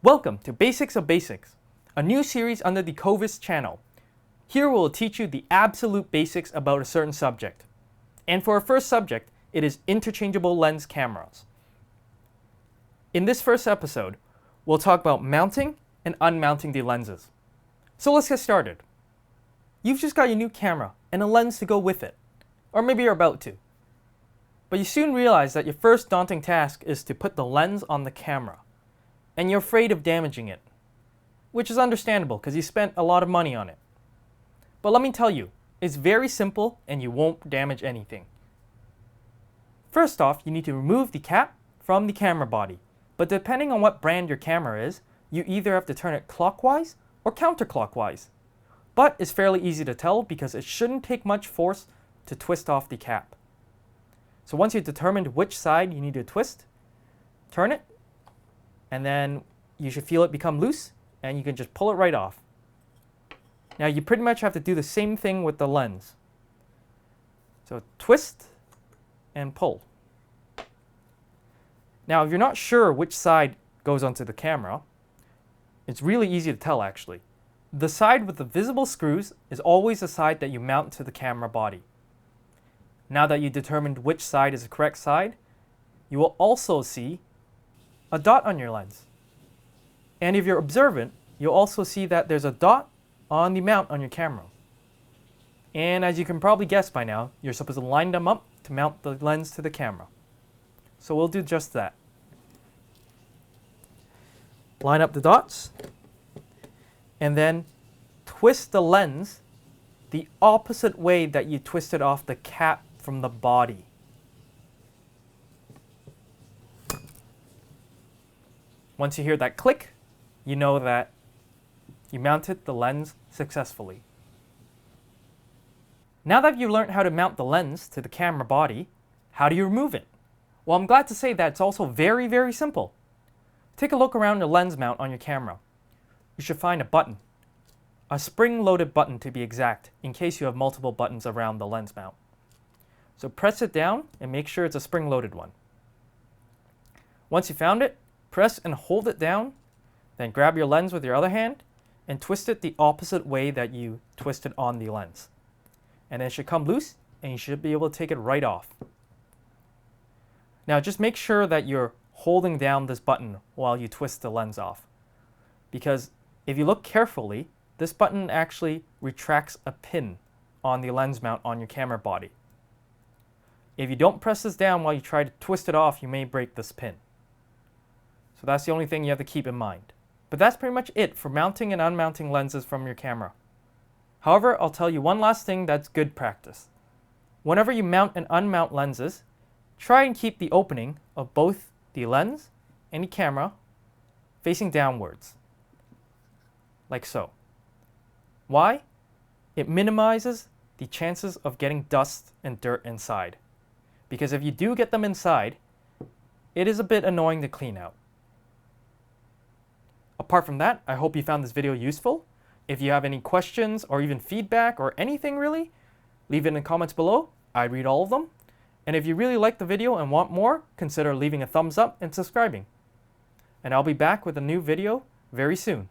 Welcome to Basics of Basics, a new series under the Covist channel. Here we will teach you the absolute basics about a certain subject. And for our first subject, it is interchangeable lens cameras. In this first episode, we'll talk about mounting and unmounting the lenses. So let's get started. You've just got your new camera and a lens to go with it, or maybe you're about to. But you soon realize that your first daunting task is to put the lens on the camera. And you're afraid of damaging it, which is understandable because you spent a lot of money on it. But let me tell you, it's very simple and you won't damage anything. First off, you need to remove the cap from the camera body. But depending on what brand your camera is, you either have to turn it clockwise or counterclockwise. But it's fairly easy to tell because it shouldn't take much force to twist off the cap. So once you've determined which side you need to twist, turn it. And then you should feel it become loose, and you can just pull it right off. Now you pretty much have to do the same thing with the lens. So twist and pull. Now if you're not sure which side goes onto the camera, it's really easy to tell actually. The side with the visible screws is always the side that you mount to the camera body. Now that you determined which side is the correct side, you will also see a dot on your lens. And if you're observant, you'll also see that there's a dot on the mount on your camera. And as you can probably guess by now, you're supposed to line them up to mount the lens to the camera. So we'll do just that. Line up the dots, and then twist the lens the opposite way that you twisted off the cap from the body. Once you hear that click, you know that you mounted the lens successfully. Now that you've learned how to mount the lens to the camera body, how do you remove it? Well, I'm glad to say that it's also very, very simple. Take a look around the lens mount on your camera. You should find a button, a spring-loaded button to be exact, in case you have multiple buttons around the lens mount. So press it down and make sure it's a spring-loaded one. Once you found it, press and hold it down, then grab your lens with your other hand and twist it the opposite way that you twisted on the lens. And then it should come loose and you should be able to take it right off. Now just make sure that you're holding down this button while you twist the lens off. Because if you look carefully, this button actually retracts a pin on the lens mount on your camera body. If you don't press this down while you try to twist it off, you may break this pin. So that's the only thing you have to keep in mind. But that's pretty much it for mounting and unmounting lenses from your camera. However, I'll tell you one last thing that's good practice. Whenever you mount and unmount lenses, try and keep the opening of both the lens and the camera facing downwards, like so. Why? It minimizes the chances of getting dust and dirt inside. Because if you do get them inside, it is a bit annoying to clean out. Apart from that, I hope you found this video useful. If you have any questions or even feedback or anything really, leave it in the comments below. I read all of them. And if you really like the video and want more, consider leaving a thumbs up and subscribing. And I'll be back with a new video very soon.